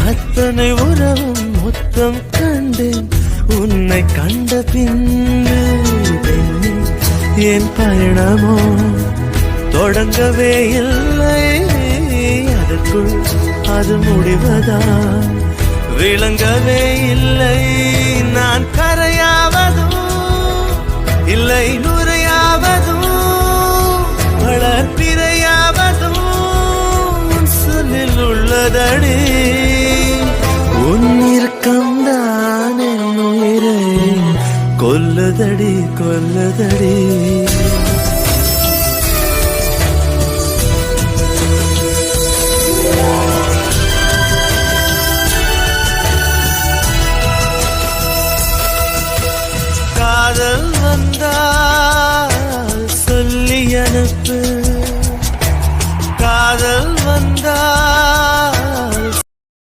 அத்தனை உறவும் மொத்தம் கண்டேன் உன்னை கண்ட பின்பு என் பயணமோ தொடங்கவே இல்லை அதற்குள் அது முடிவதா விளங்கவே இல்லை நான் கரையாவதும் இல்லை நுரையாவதும் வளர்ப்பிரையாவதும் சொல்லில் உள்ளதடி உன்னிருக்கம்தான் என் உயிரை கொல்லுதடி கொல்லுதடி காதல் வந்தால்